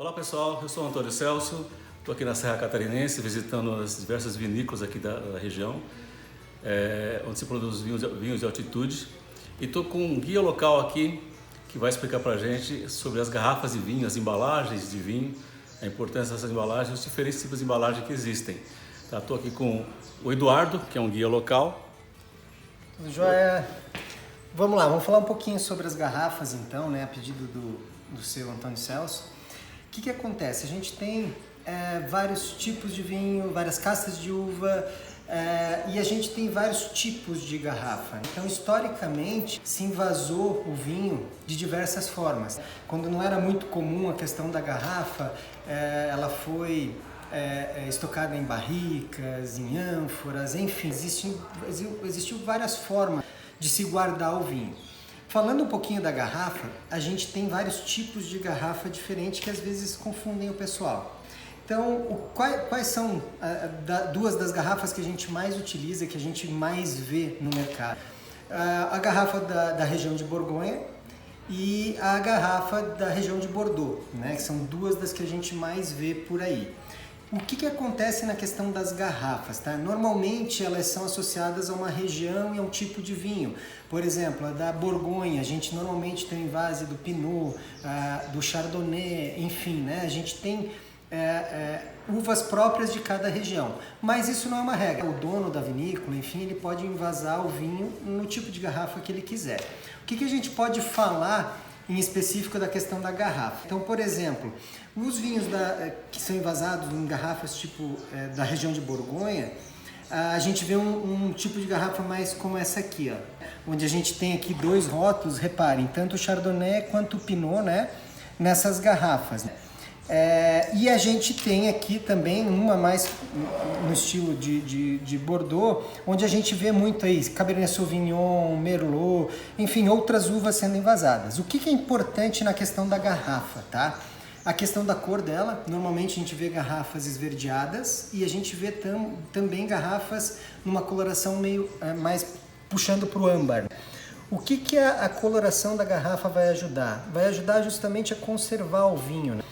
Olá pessoal, eu sou Antônio Celso, estou aqui na Serra Catarinense visitando as diversas vinícolas aqui da região, onde se produz vinhos de altitude, e estou com um guia local aqui que vai explicar para a gente sobre as garrafas de vinho, as embalagens de vinho, a importância dessas embalagens, os diferentes tipos de embalagem que existem. Estou aqui com o Eduardo, que é um guia local. Tudo jóia? Vamos lá, vamos falar um pouquinho sobre as garrafas então, né, a pedido do seu Antônio Celso. O que acontece? A gente tem vários tipos de vinho, várias castas de uva e a gente tem vários tipos de garrafa. Então, historicamente, se invasou o vinho de diversas formas. Quando não era muito comum a questão da garrafa, ela foi estocada em barricas, em ânforas, enfim, existiu várias formas de se guardar o vinho. Falando um pouquinho da garrafa, a gente tem vários tipos de garrafa diferentes que às vezes confundem o pessoal. Então, quais são duas das garrafas que a gente mais utiliza, que a gente mais vê no mercado? A garrafa da região de Borgonha e a garrafa da região de Bordeaux, né? Que são duas das que a gente mais vê por aí. O que acontece na questão das garrafas? Tá? Normalmente elas são associadas a uma região e a um tipo de vinho. Por exemplo, a da Borgonha, a gente normalmente tem o invase do Pinot, do Chardonnay, enfim, né? A gente tem uvas próprias de cada região. Mas isso não é uma regra. O dono da vinícola, enfim, ele pode invasar o vinho no tipo de garrafa que ele quiser. O que a gente pode falar em específico da questão da garrafa? Então, por exemplo, os vinhos que são envasados em garrafas tipo da região de Borgonha, a gente vê um tipo de garrafa mais como essa aqui, ó, onde a gente tem aqui dois rótulos, reparem, tanto o Chardonnay quanto o Pinot, né, nessas garrafas. E a gente tem aqui também uma mais no estilo de Bordeaux, onde a gente vê muito aí Cabernet Sauvignon, Merlot, enfim, outras uvas sendo envasadas. O que é importante na questão da garrafa, tá? A questão da cor dela, normalmente a gente vê garrafas esverdeadas e a gente vê também garrafas numa coloração meio mais puxando para o âmbar. O que a coloração da garrafa vai ajudar? Vai ajudar justamente a conservar o vinho, né?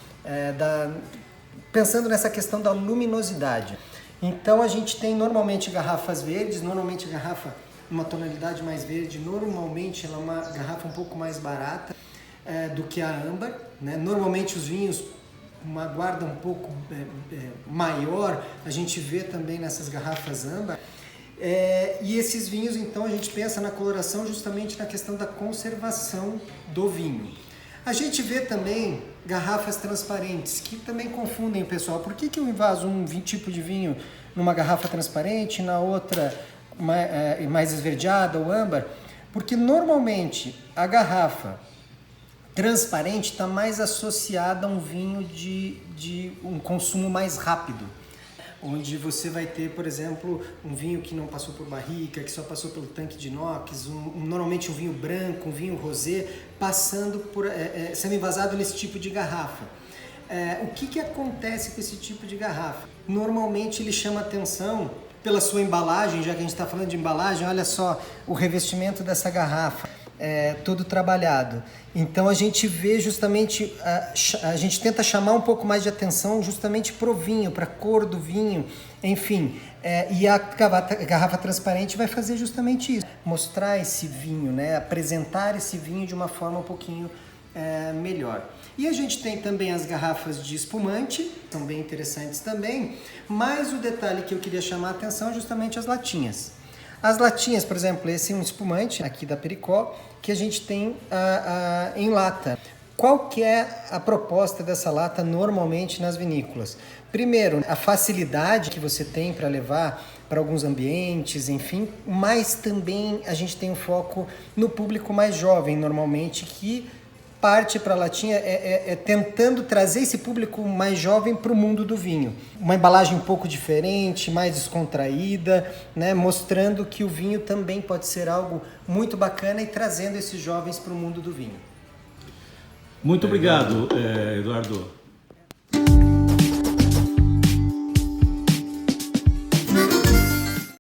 Pensando nessa questão da luminosidade. Então a gente tem normalmente garrafas verdes, normalmente a garrafa uma tonalidade mais verde, normalmente ela é uma garrafa um pouco mais barata do que a âmbar, né? Normalmente os vinhos uma guarda um pouco maior, a gente vê também nessas garrafas âmbar. E esses vinhos, então, a gente pensa na coloração justamente na questão da conservação do vinho. A gente vê também garrafas transparentes, que também confundem o pessoal. Por que eu invaso um tipo de vinho numa garrafa transparente, na outra mais esverdeada ou âmbar? Porque normalmente a garrafa transparente está mais associada a um vinho de um consumo mais rápido, onde você vai ter, por exemplo, um vinho que não passou por barrica, que só passou pelo tanque de inox, normalmente um vinho branco, um vinho rosé, sendo envasado nesse tipo de garrafa. O que acontece com esse tipo de garrafa? Normalmente ele chama atenção pela sua embalagem, já que a gente está falando de embalagem, olha só o revestimento dessa garrafa. Todo trabalhado. Então a gente vê justamente, a gente tenta chamar um pouco mais de atenção justamente para o vinho, para a cor do vinho, enfim. E a garrafa transparente vai fazer justamente isso, mostrar esse vinho, né? Apresentar esse vinho de uma forma um pouquinho melhor. E a gente tem também as garrafas de espumante, são bem interessantes também, mas o detalhe que eu queria chamar a atenção é justamente as latinhas. As latinhas, por exemplo, esse é um espumante aqui da Pericó, que a gente tem em lata. Qual que é a proposta dessa lata normalmente nas vinícolas? Primeiro, a facilidade que você tem para levar para alguns ambientes, enfim, mas também a gente tem um foco no público mais jovem, normalmente, que parte para a latinha tentando trazer esse público mais jovem para o mundo do vinho. Uma embalagem um pouco diferente, mais descontraída, né? Mostrando que o vinho também pode ser algo muito bacana e trazendo esses jovens para o mundo do vinho. Muito obrigado, Eduardo.